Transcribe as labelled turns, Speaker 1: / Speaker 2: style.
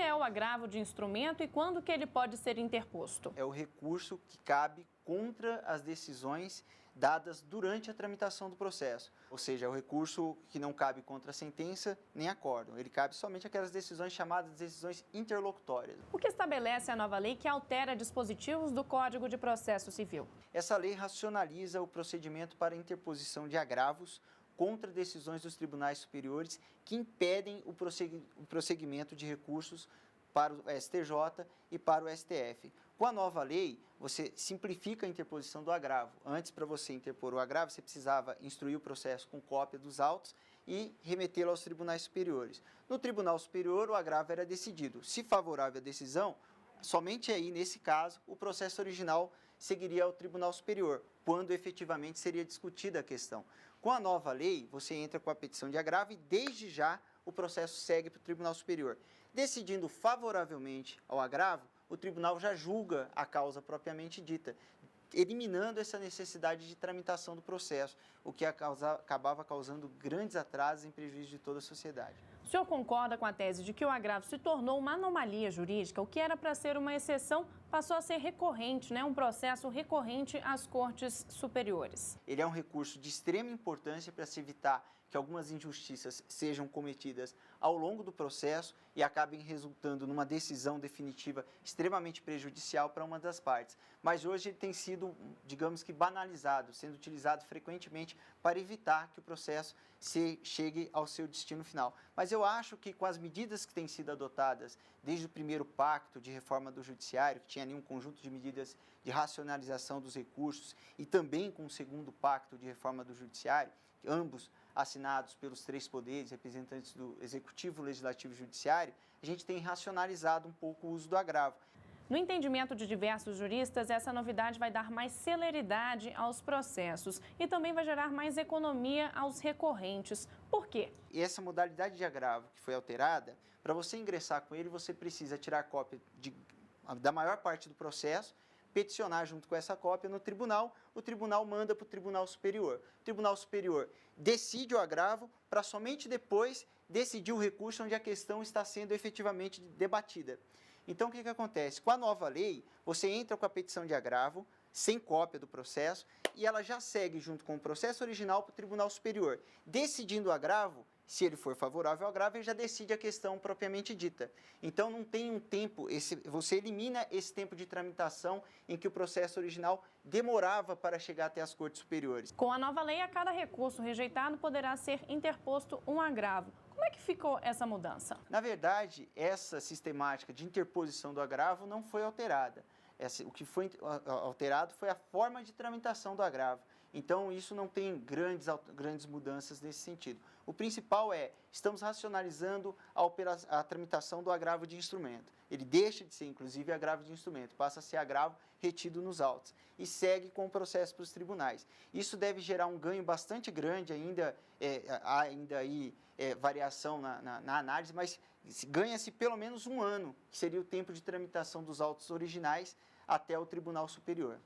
Speaker 1: é o agravo de instrumento e quando que ele pode ser interposto?
Speaker 2: É o recurso que cabe contra as decisões dadas durante a tramitação do processo. Ou seja, é o recurso que não cabe contra a sentença nem acórdão. Ele cabe somente aquelas decisões chamadas de decisões interlocutórias.
Speaker 1: O que estabelece a nova lei que altera dispositivos do Código de Processo Civil?
Speaker 2: Essa lei racionaliza o procedimento para interposição de agravos contra decisões dos tribunais superiores que impedem o prosseguimento de recursos para o STJ e para o STF. Com a nova lei, você simplifica a interposição do agravo. Antes, para você interpor o agravo, você precisava instruir o processo com cópia dos autos e remetê-lo aos tribunais superiores. No Tribunal Superior, o agravo era decidido. Se favorável à decisão, somente aí, nesse caso, o processo original seguiria ao Tribunal Superior, quando efetivamente seria discutida a questão. Com a nova lei, você entra com a petição de agravo e, desde já, o processo segue para o Tribunal Superior. Decidindo favoravelmente ao agravo, o tribunal já julga a causa propriamente dita, eliminando essa necessidade de tramitação do processo, o que acabava causando grandes atrasos em prejuízo de toda a sociedade.
Speaker 1: O senhor concorda com a tese de que o agravo se tornou uma anomalia jurídica? O que era para ser uma exceção passou a ser recorrente, um processo recorrente às cortes superiores.
Speaker 2: Ele é um recurso de extrema importância para se evitar que algumas injustiças sejam cometidas ao longo do processo e acabem resultando numa decisão definitiva extremamente prejudicial para uma das partes. Mas hoje ele tem sido, digamos que, banalizado, sendo utilizado frequentemente para evitar que o processo chegue ao seu destino final. Mas eu acho que com as medidas que têm sido adotadas desde o primeiro pacto de reforma do judiciário, que tinha ali um conjunto de medidas de racionalização dos recursos, e também com o segundo pacto de reforma do judiciário, ambos assinados pelos três poderes, representantes do Executivo, Legislativo e Judiciário, a gente tem racionalizado um pouco o uso do agravo.
Speaker 1: No entendimento de diversos juristas, essa novidade vai dar mais celeridade aos processos e também vai gerar mais economia aos recorrentes. Por quê?
Speaker 2: E essa modalidade de agravo que foi alterada, para você ingressar com ele, você precisa tirar cópia da maior parte do processo, peticionar junto com essa cópia no tribunal, o tribunal manda para o Tribunal Superior. O Tribunal Superior decide o agravo para somente depois decidir o recurso onde a questão está sendo efetivamente debatida. Então, o que acontece? Com a nova lei, você entra com a petição de agravo, sem cópia do processo, e ela já segue junto com o processo original para o Tribunal Superior. Decidindo o agravo, se ele for favorável ao agravo, ele já decide a questão propriamente dita. Então, não tem um tempo, você elimina esse tempo de tramitação em que o processo original demorava para chegar até as cortes superiores.
Speaker 1: Com a nova lei, a cada recurso rejeitado poderá ser interposto um agravo. Como é que ficou essa mudança?
Speaker 2: Na verdade, essa sistemática de interposição do agravo não foi alterada. O que foi alterado foi a forma de tramitação do agravo. Então, isso não tem grandes mudanças nesse sentido. O principal estamos racionalizando a tramitação do agravo de instrumento. Ele deixa de ser, inclusive, agravo de instrumento, passa a ser agravo retido nos autos e segue com o processo para os tribunais. Isso deve gerar um ganho bastante grande, há ainda aí variação na análise, mas ganha-se pelo menos um ano, que seria o tempo de tramitação dos autos originais até o Tribunal Superior.